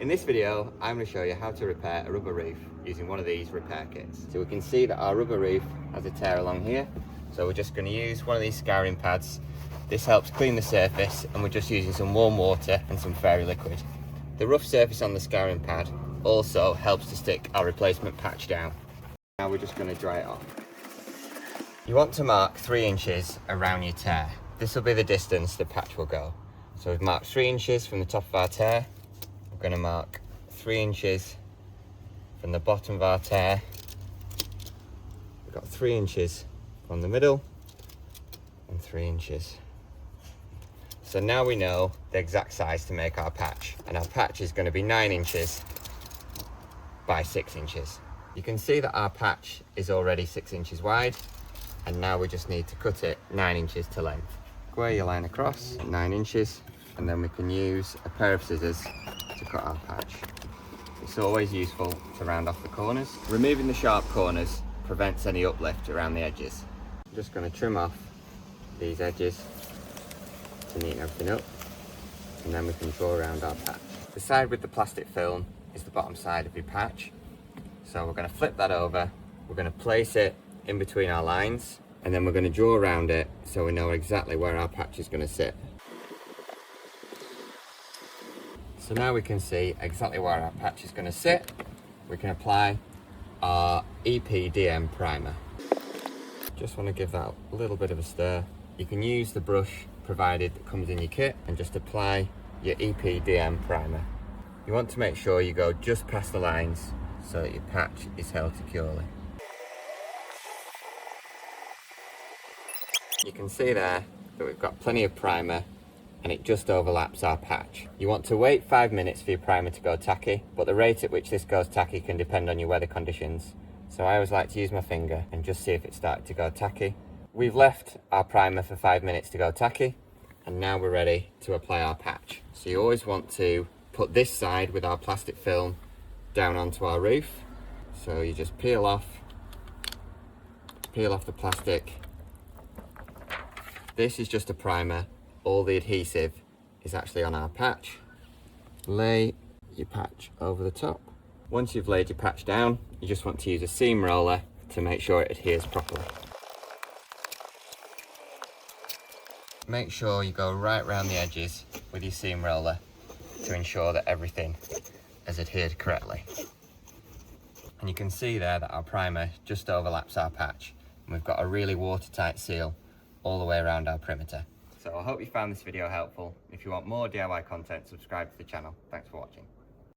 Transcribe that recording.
In this video, I'm going to show you how to repair a rubber roof using one of these repair kits. So we can see that our rubber roof has a tear along here. So we're just going to use one of these scouring pads. This helps clean the surface, and we're just using some warm water and some fairy liquid. The rough surface on the scouring pad also helps to stick our replacement patch down. Now we're just going to dry it off. You want to mark 3 inches around your tear. This will be the distance the patch will go. So we've marked 3 inches from the top of our tear. We're going to mark 3 inches from the bottom of our tear. We've got 3 inches from the middle and 3 inches. So now we know the exact size to make our patch, and our patch is going to be 9 inches by 6 inches. You can see that our patch is already 6 inches wide, and now we just need to cut it 9 inches to length. Square your line across 9 inches, and then we can use a pair of scissors to cut our patch. It's always useful to round off the corners. Removing the sharp corners prevents any uplift around the edges. I'm just going to trim off these edges to neaten everything up, and then we can draw around our patch. The side with the plastic film is the bottom side of your patch. So we're going to flip that over, we're going to place it in between our lines, and then we're going to draw around it so we know exactly where our patch is going to sit. So now we can see exactly where our patch is going to sit. We can apply our EPDM primer. Just want to give that a little bit of a stir. You can use the brush provided that comes in your kit and just apply your EPDM primer. You want to make sure you go just past the lines so that your patch is held securely. You can see there that we've got plenty of primer and it just overlaps our patch. You want to wait 5 minutes for your primer to go tacky, but the rate at which this goes tacky can depend on your weather conditions. So I always like to use my finger and just see if it started to go tacky. We've left our primer for 5 minutes to go tacky, and now we're ready to apply our patch. So you always want to put this side with our plastic film down onto our roof. So you just peel off the plastic. This is just a primer. All the adhesive is actually on our patch. Lay your patch over the top. Once you've laid your patch down, you just want to use a seam roller to make sure it adheres properly. Make sure you go right around the edges with your seam roller to ensure that everything has adhered correctly. And you can see there that our primer just overlaps our patch, and we've got a really watertight seal all the way around our perimeter. So I hope you found this video helpful. If you want more DIY content, subscribe to the channel. Thanks for watching.